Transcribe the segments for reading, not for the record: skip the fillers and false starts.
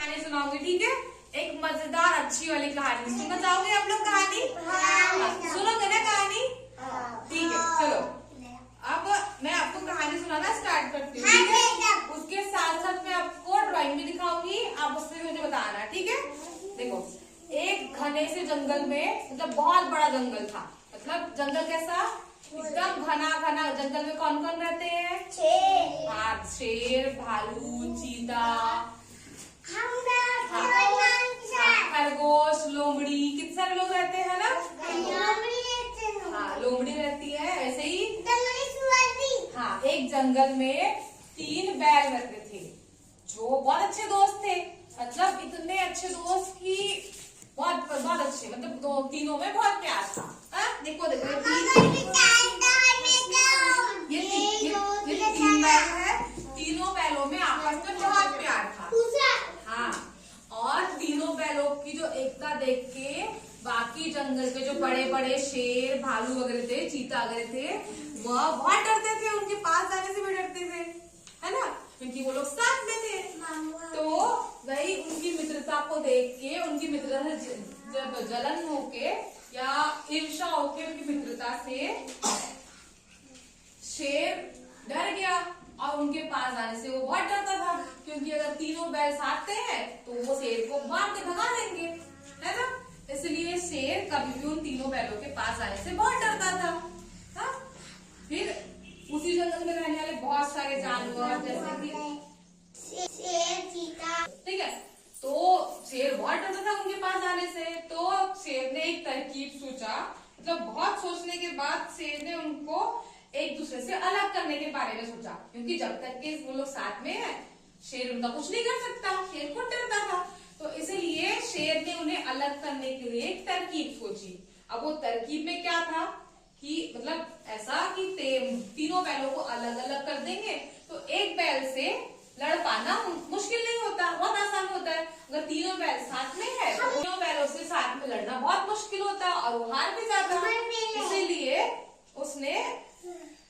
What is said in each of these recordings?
कहानी सुनाऊंगी, ठीक है। एक मजेदार अच्छी वाली कहानी सुनना चाहोगे आप लोग? कहानी सुनोगे ना कहानी? ठीक है, चलो अब मैं आपको कहानी सुनाना स्टार्ट करती हूँ, ठीक है। उसके साथ साथ मैं आपको ड्राइंग भी दिखाऊंगी, आप उससे मुझे बताना, ठीक है। देखो, एक घने से जंगल में, मतलब बहुत बड़ा जंगल था, मतलब जंगल कैसा, एकदम घना घना। जंगल में कौन कौन रहते हैं? शेर। हाँ, शेर, भालू, चीता, खरगोश, लोमड़ी, कितने सारे लोग रहते हैं ना। हाँ, लोमड़ी रहती है, ऐसे ही। हाँ, एक जंगल में 3 बैल रहते थे जो बहुत अच्छे दोस्त थे, मतलब इतने अच्छे दोस्त कि बहुत बहुत अच्छे, मतलब तीनों में बहुत प्यार था। देखो देखो, ये 3 बैल है, तीनों बैलों में आपस में बहुत प्यार था। हाँ, और तीनों बैलों की जो एकता देख के बाकी जंगल के जो बड़े बड़े शेर, भालू वगैरह थे, चीता वगैरह थे, वह बहुत डरते थे, उनके पास जाने से भी डरते थे, है ना, क्योंकि वो लोग साथ में थे। तो वही उनकी मित्रता को देख के, उनकी मित्रता से जब जलन होके या ईर्ष्या होके उनकी मित्रता से शेर डर गया और उनके पास आने से वो बहुत डरता था, क्योंकि अगर तीनों बैल साथ हैं तो वो शेर को मार के भगा देंगे, है ना। इसलिए शेर कभी भी उन तीनों बैलों के पास आने से बहुत डरता था। हाँ? फिर उसी जंगल में रहने वाले बहुत सारे जानवर, जैसे कि शेर, चीता, ठीक है। तो शेर बहुत डरता था उनके पास आने से, तो शेर ने एक तरकीब सोचा, मतलब बहुत सोचने के बाद शेर ने उनको एक दूसरे से अलग करने के बारे में सोचा, क्योंकि जब तक के वो लोग साथ में है, शेर उनका कुछ नहीं कर सकता, शेर खुद डरता था। तो इसलिए शेर ने उन्हें अलग करने के लिए एक तरकीब सोची। अब वो तरकीब में क्या था कि मतलब ऐसा कि तीनों बैलों को अलग अलग कर देंगे, तो एक बैल से लड़ पाना मुश्किल नहीं होता, बहुत आसान होता है। अगर तीनों बैल साथ में है तो तीनों बैलों से साथ में लड़ना बहुत मुश्किल होता है और वो हार भी जाता है। इसीलिए उसने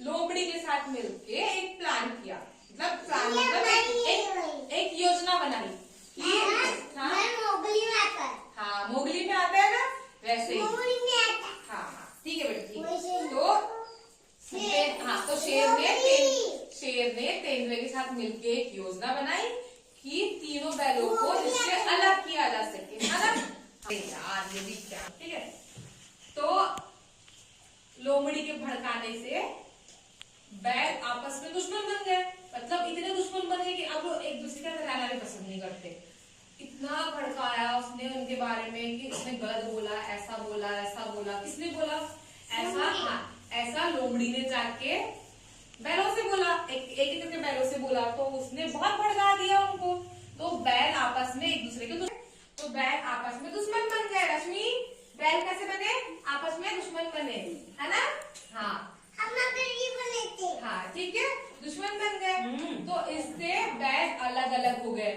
लोमड़ी के साथ मिलके एक प्लान किया, मतलब प्लान मतलब एक योजना बनाई कि हाँ, मोगली में आता है ना, वैसे ही। हाँ, ठीक है बेटा, ठीक है। तो शेर ने तेंदुए के साथ मिलके एक योजना बनाई कि तीनों बैलों को इससे अलग किया जा सके, है ना। यार ये भी क्या, ठीक है। तो लोमड़ी के भड़काने से बैल आपस में दुश्मन बन गए, मतलब इतने दुश्मन बन गए कि अब लोग एक दूसरे का रहना भी पसंद नहीं करते। इतना भड़काया उसने उनके बारे में कि उसने गलत बोला, ऐसा बोला, ऐसा बोला। किसने बोला ऐसा? हाँ, ऐसा लोमड़ी ने जाके बैलों से बोला, एक करके बैलों से बोला, तो उसने बहुत भड़का दिया उनको। तो बैल आपस में एक दूसरे के तो बैल आपस में दुश्मन बन गए। रश्मि, बैल कैसे बने? आपस में दुश्मन बने, है ना। हाँ हाँ, ठीक है, दुश्मन बन गए। तो इससे बैल अलग अलग हो गए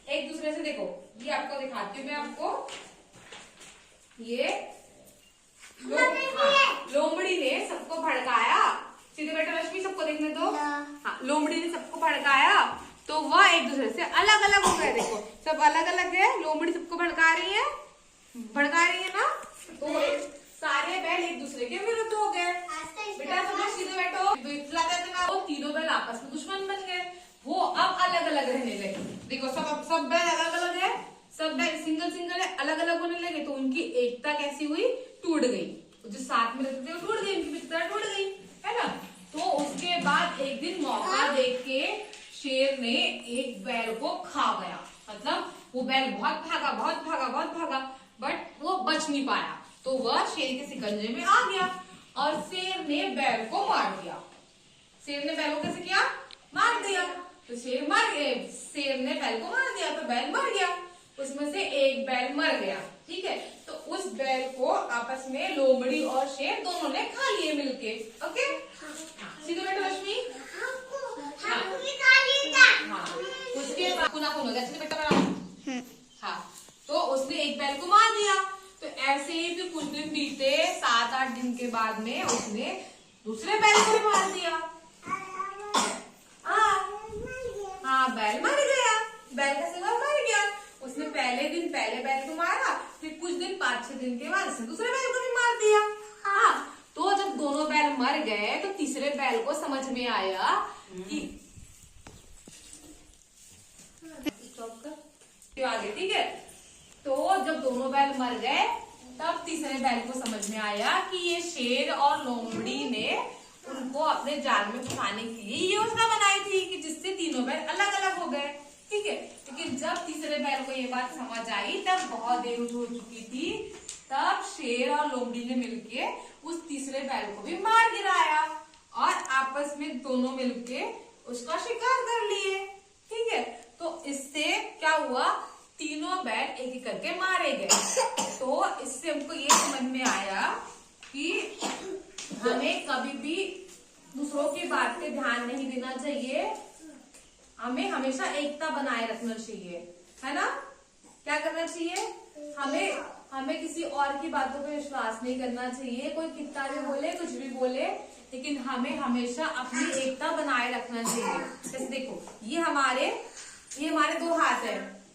एक दूसरे से। देखो, ये आपको दिखाती हूँ मैं आपको, ये लोमड़ी ने सबको भड़काया। सीधे बेटा रश्मि, सबको देखने दो। हाँ, लोमड़ी ने सबको भड़काया तो वह एक दूसरे से अलग अलग हो गए। देखो, सब अलग अलग है, लोमड़ी सबको भड़का रही है ना, तो सारे बैल एक दूसरे के विरुद्ध हो गए। बेटा सब लोग सीधे बैठो। वो तीनों बैल आपस में दुश्मन बन गए, वो अब अलग अलग रहने लगे। देखो, सब बैल अलग अलग है, सब बैल सिंगल सिंगल है, अलग अलग होने लगे। तो उनकी एकता कैसी हुई? टूट गई। जो साथ में रहते थे वो टूट गई, उनकी मित्रता टूट गई, है ना। तो उसके बाद एक दिन मौका देख के शेर ने एक बैल को खा गया, मतलब वो बैल बहुत भागा, बट वो बच नहीं पाया। तो वह शेर के शिकंजे में आ गया और शेर ने बैल को मार दिया। शेर ने बैल को कैसे किया? मार दिया। तो शेर ने बैल को मार दिया, तो बैल मर गया। उसमें से एक बैल मर गया, ठीक है। तो उस बैल को आपस में लोमड़ी और शेर दोनों ने खा लिए मिलके। ओके, सीधे बैठो रश्मि। हाँ, उसके बाद हाँ, तो उसने एक बैल को मार दिया। तो ऐसे ही फिर कुछ दिन बीते, 7-8 दिन के बाद में उसने दूसरे बैल को भी मार दिया। हाँ, बैल मर गया, बैल का सिंगा मर गया। पहले बैल को मारा, फिर कुछ दिन 5-6 दिन के बाद इसने दूसरे बैल को भी मार दिया। हाँ, तो जब दोनों बैल मर गए तो तीसरे बैल को समझ में आया कि आगे, ठीक है। तो जब दोनों बैल मर गए तब तीसरे बैल को समझ में आया कि ये शेर और लोमड़ी ने उनको अपने जाल में फंसाने के लिए योजना बनाई थी कि जिससे तीनों बैल अलग अलग हो गए, ठीक है। लेकिन जब तीसरे बैल को ये बात समझ आई तब बहुत देर हो चुकी थी। तब शेर और लोमड़ी ने मिलके उस तीसरे बैल को भी मार गिराया और आपस में दोनों मिलके उसका शिकार कर लिए, ठीक है। तो इससे क्या हुआ, तीनों बैल एक एक करके मारे गए। तो इससे हमको ये समझ में आया कि हमें कभी भी दूसरों की बात पे ध्यान नहीं देना चाहिए, हमें हमेशा एकता बनाए रखना चाहिए, है ना। क्या करना चाहिए, हमें किसी और की बातों पे विश्वास नहीं करना चाहिए। कोई कितना भी बोले, कुछ भी बोले, लेकिन हमें हमेशा अपनी एकता बनाए रखना चाहिए। जैसे देखो, ये हमारे 2 हाथ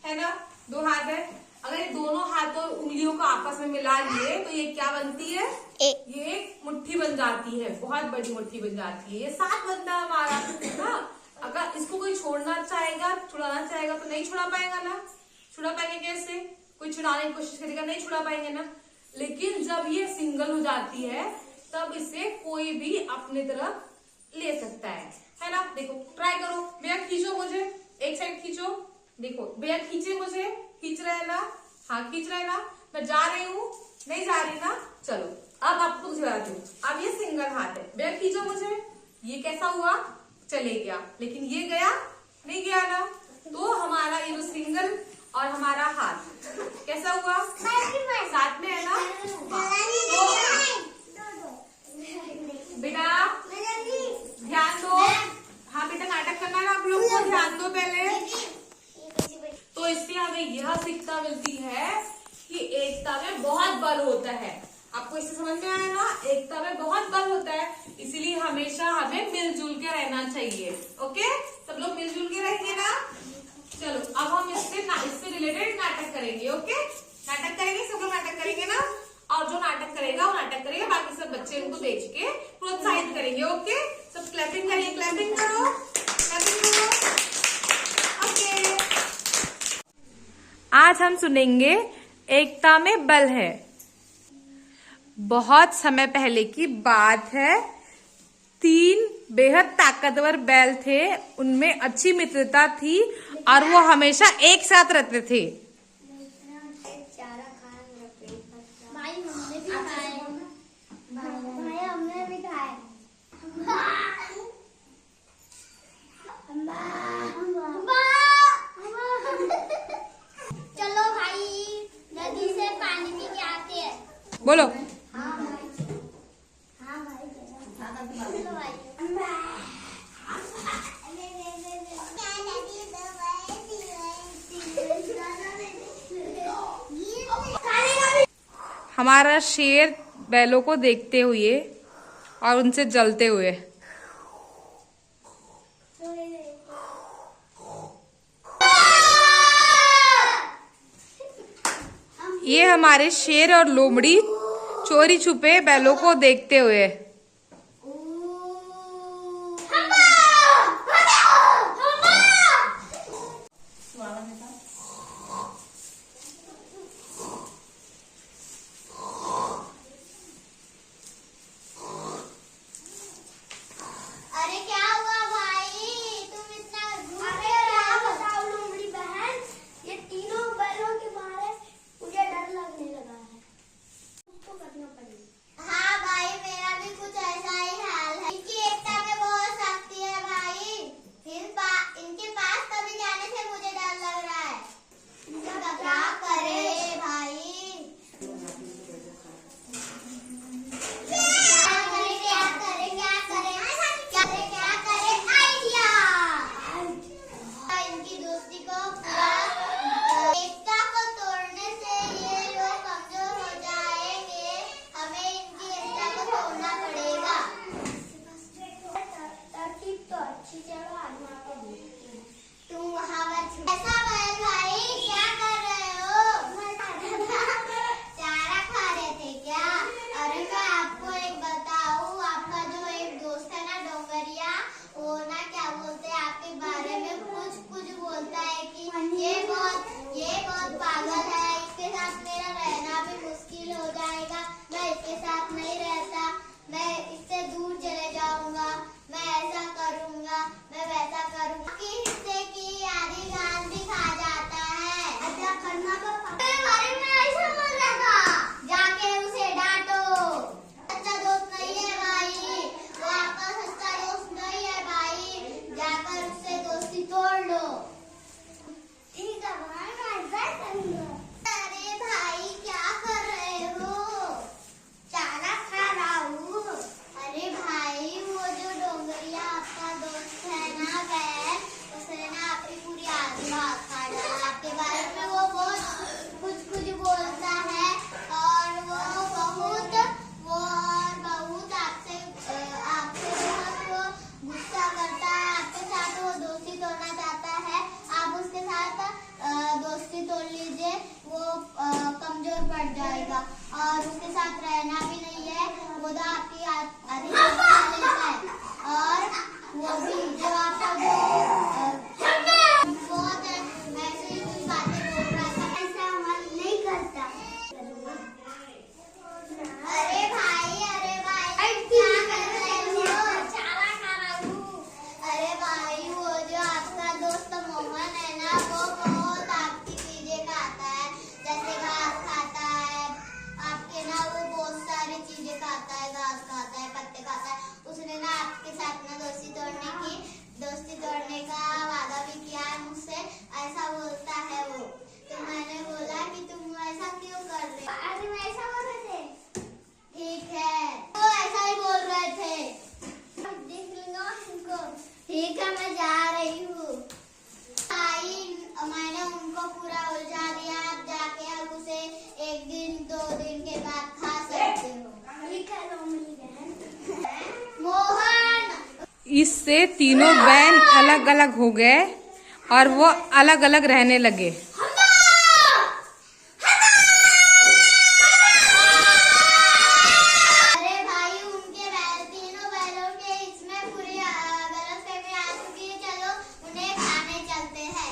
है ना, 2 हाथ है। अगर ये दोनों हाथों और उंगलियों को आपस में मिला लिए तो ये क्या बनती है, ये एक मुट्ठी बन जाती है, बहुत बड़ी मुट्ठी बन जाती है। ये साथ बनता है हमारा ना। अगर इसको कोई छोड़ना चाहेगा, छुड़ाना चाहेगा तो नहीं छुड़ा पाएगा ना। छुड़ा पाएंगे कैसे, कोई छुड़ाने की कोशिश करेगा, नहीं छुड़ा पाएंगे ना। लेकिन जब ये सिंगल हो जाती है तब इसे कोई भी अपने तरफ ले सकता है ना। देखो, ट्राई करो, भैया खींचो मुझे, एक साइड खींचो, देखो भैया खींचे मुझे, खींच रहे हैं ना, हाँ खींच रहे हैं ना। मैं जा रही हूँ, नहीं जा रही ना, चलो अब आपको बताती हूँ। अब ये सिंगल हाथ है, भैया खींचो मुझे, ये कैसा हुआ, चले गया। लेकिन ये गया, नहीं गया ना। तो हमारा ये जो सिंगल और हमारा हाथ कैसा हुआ, साथ में है ना। तो बेटा ध्यान दो, हाँ बेटा नाटक करना है आप लोग को, ध्यान दो पहले। तो इससे हमें यह शिक्षा मिलती है कि एकता में बहुत बल होता है। आपको इससे समझ में आया ना, एकता में बहुत बल होता है, इसीलिए हमेशा हमें मिलजुल के रहना चाहिए। ओके, सब लोग मिलजुल के रहेंगे ना। चलो अब हम इससे रिलेटेड नाटक करेंगे। ओके, नाटक करेंगे, सब लोग नाटक करेंगे ना। और जो नाटक करेगा वो नाटक करेगा, बाकी सब बच्चे उनको देख के प्रोत्साहित करेंगे। ओके, सब क्लैपिंग करिए, क्लैपिंग करो, क्लैपिंग करो। ओके, आज हम सुनेंगे एकता में बल है। बहुत समय पहले की बात है, 3 बेहद ताकतवर बैल थे, उनमें अच्छी मित्रता थी और वो हमेशा एक साथ रहते थे। चलो भाई नदी से पानी पी के आते हैं। बोलो। हाँ भाई, हाँ भाई, चलो भाई। हमारा शेर बैलों को देखते हुए और उनसे जलते हुए, ये हमारे शेर और लोमड़ी चोरी छुपे बैलों को देखते हुए। अरे क्या हुआ भाई, तुम इतना अरे बताओ लोमड़ी बहन, ये तीनों बैलों के मारे मुझे डर लगने लगा है, कुछ तो करना पड़ेगा। हाँ भाई, मेरा भी कुछ लीजिए, वो कमजोर पड़ जाएगा और उसके साथ रहना भी नहीं है। वो तो आपकी आधी लेता है और वो भी जो आपका बहुत ऐसे ही कुछ बातें बोल रहा था, ऐसा अमल नहीं करता। अरे भाई क्या कर रहे हो? चारा खा रहा हूँ। अरे भाई वो जो आपका दोस्त मोहन है ना, वो बहुत आपकी चीजें खाता है, जैसे घास खाता है आपके ना, वो बहुत सारी चीजें खाता है, घास खाता है, पत्ते खाता है। उसने ना आपके साथ ना दोस्ती तोड़ने का वादा भी किया है मुझसे, ऐसा बोलता है वो। तो मैंने बोला कि तुम ऐसा क्यों कर रहे हो? अरे मैं ऐसा बोल रहे थे। ठीक है, वो ऐसा ही बोल रहे थे। देख लूंगा उनको। ठीक है, मैं जा रही हूँ। भाई मैंने उनको पूरा उलझा दिया, अब जाके अब उसे 1 दिन 2 दिन के बाद खा सकते हो। ठीक है लोमड़ी बहन। मोहन, इससे तीनों बहन अलग अलग हो गए और वो अलग अलग रहने लगे। अरे भाई उनके तीनों बैलों के इसमें पूरी गलतफहमी आ चुकी है। चलो उन्हें खाने चलते हैं।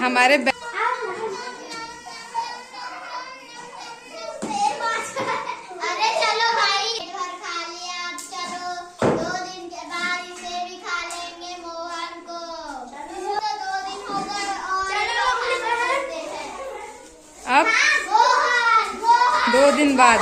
हमारे अरे चलो भाई, घर खा लिया, अब चलो 2 दिन के बाद इसे भी खा लेंगे मोहन को। तो 2 दिन हो गए और अब मोहन 2 दिन बाद